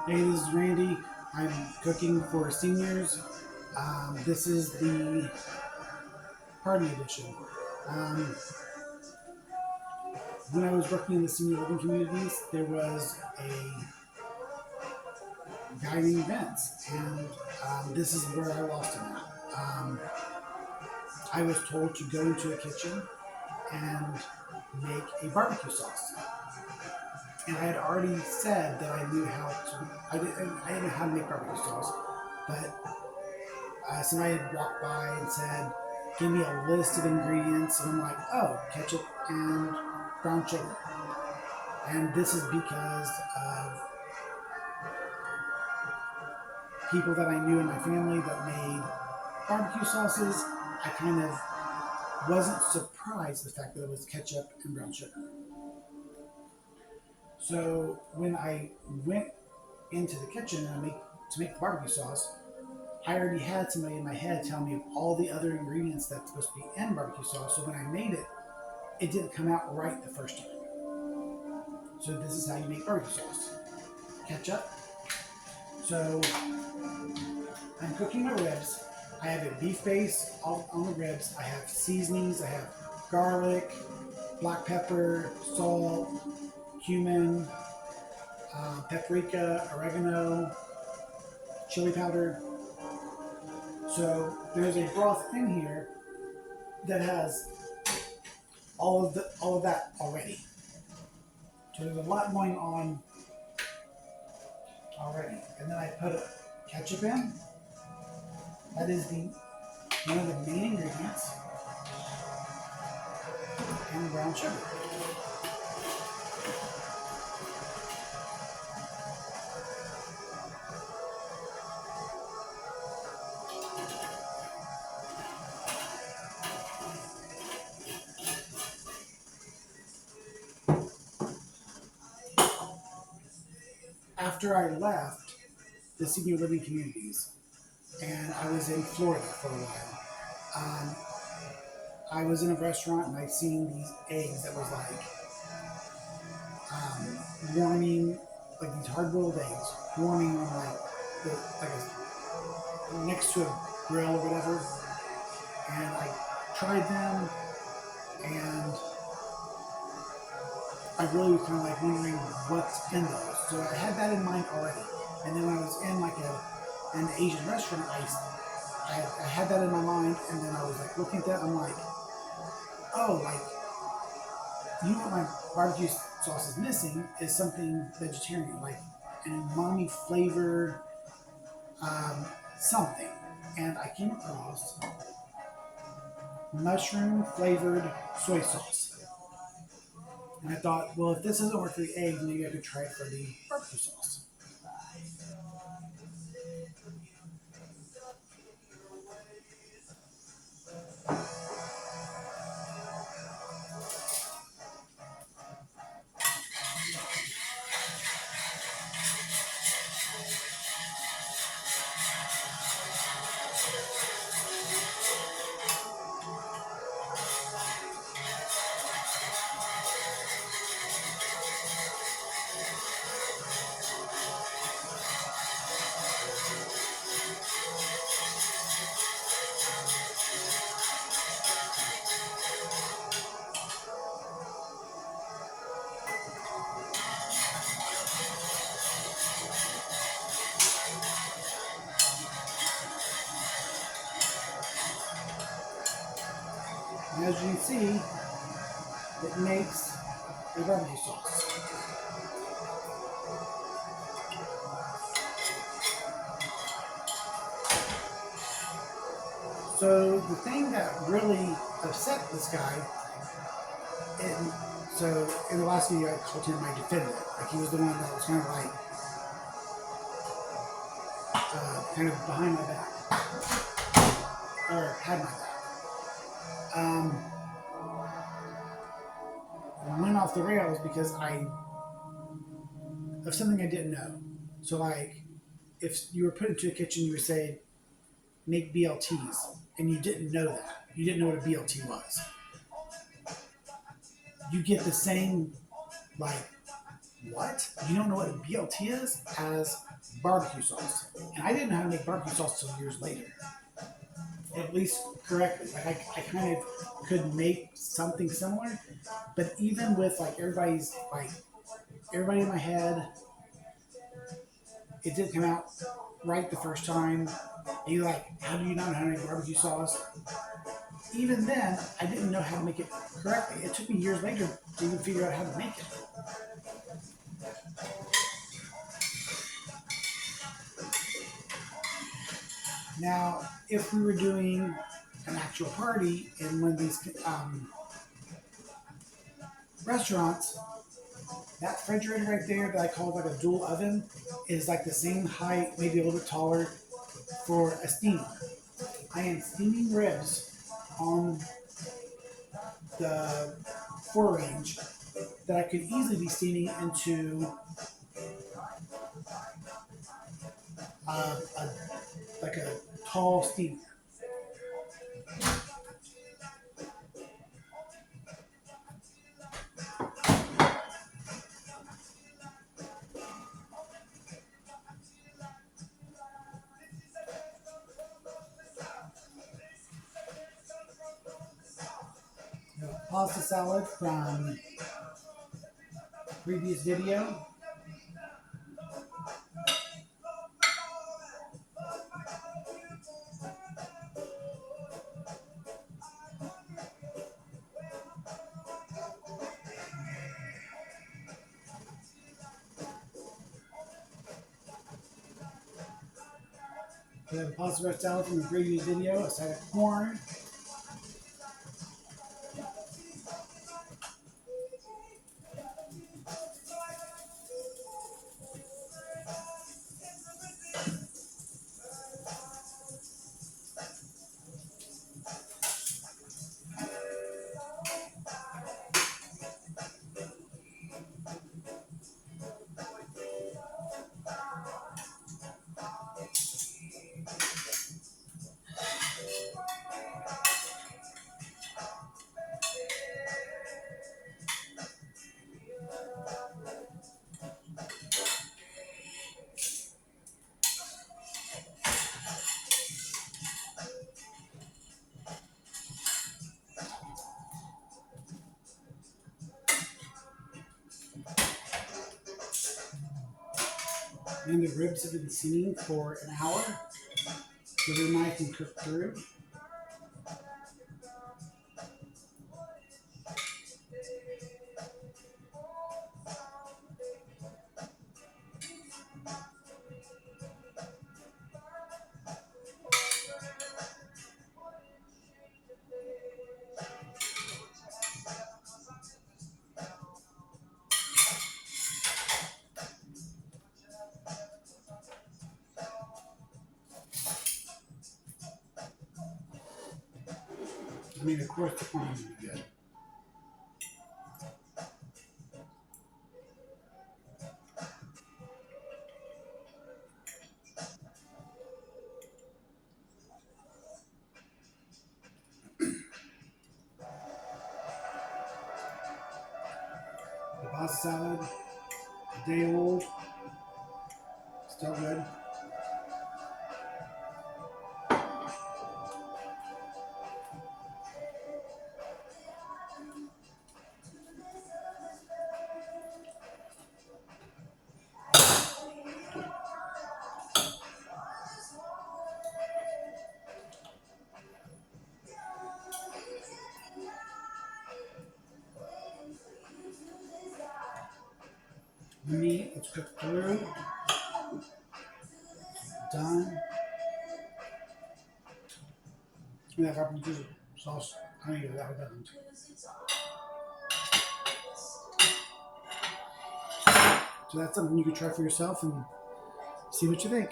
Hey, this is Randy. I'm cooking for seniors. This is the party edition. Um, when I was working in the senior living communities, there was a guy named Vince, and this is where I lost him at. I was told to go into a kitchen and make a barbecue sauce. And I had already said that I knew how to. I didn't know how to make barbecue sauce, but somebody had walked by and said, "Give me a list of ingredients," and I'm like, "Oh, ketchup and brown sugar." And this is because of people that I knew in my family that made barbecue sauces. I kind of wasn't surprised the fact that it was ketchup and brown sugar. So when I went into the kitchen and to make the barbecue sauce, I already had somebody in my head tell me of all the other ingredients that's supposed to be in barbecue sauce. So when I made it, it didn't come out right the first time. So this is how you make barbecue sauce. Ketchup. So I'm cooking my ribs. I have a beef base on the ribs. I have seasonings. I have garlic, black pepper, salt, cumin, paprika, oregano, chili powder. So there's a broth in here that has all of that already. So there's a lot going on already. And then I put ketchup in. That is the one of the main ingredients, and brown sugar. After I left the senior living communities, and I was in Florida for a while, I was in a restaurant and I seen these eggs that was like warming, like these hard-boiled eggs, warming on like next to a grill or whatever. And I tried them, and I really was kind of like wondering what's in those. So I had that in mind already. And then when I was in like an Asian restaurant, I had that in my mind, and then I was like looking at that. I'm like, oh, like you know what my barbecue sauce is missing is something vegetarian, like an umami flavored um, something. And I came across mushroom flavored soy sauce. And I thought, well, if this doesn't work for the eggs, maybe I could try it for the barbecue sauce. And as you can see, it makes a barbecue sauce. So the thing that really upset this guy, and so in the last video I called him my defender. Like he was the one that was kind of like kind of behind my back or had my back. Um, went off the rails because I of something I didn't know. So like if you were put into a kitchen, you would say make BLTs, and you didn't know that. You didn't know what a BLT was. You get the same like what? You don't know what BLT is? As barbecue sauce. And I didn't know how to make barbecue sauce until years later. At least correctly. Like I kind of could make something similar, but even with like everybody in my head, it didn't come out right the first time. And you're like, how do you not know how to make barbecue sauce? Even then, I didn't know how to make it correctly. It took me years later to even figure out how to make it. Now, if we were doing an actual party in one of these restaurants, that refrigerator right there that I call like a dual oven is like the same height, maybe a little bit taller for a steamer. I am steaming ribs on the 4 range that I could easily be steaming into a like a tall steamer. Pasta salad from previous video. We have a pasta salad from the previous video, a side of corn. And the ribs have been steaming for an hour. Give it a knife and cook through. I mean, of course, the corn would be good. The pasta salad, a day old, still good. The meat is cooked through, done. And that barbecue sauce, I need that done. So that's something you can try for yourself and see what you think.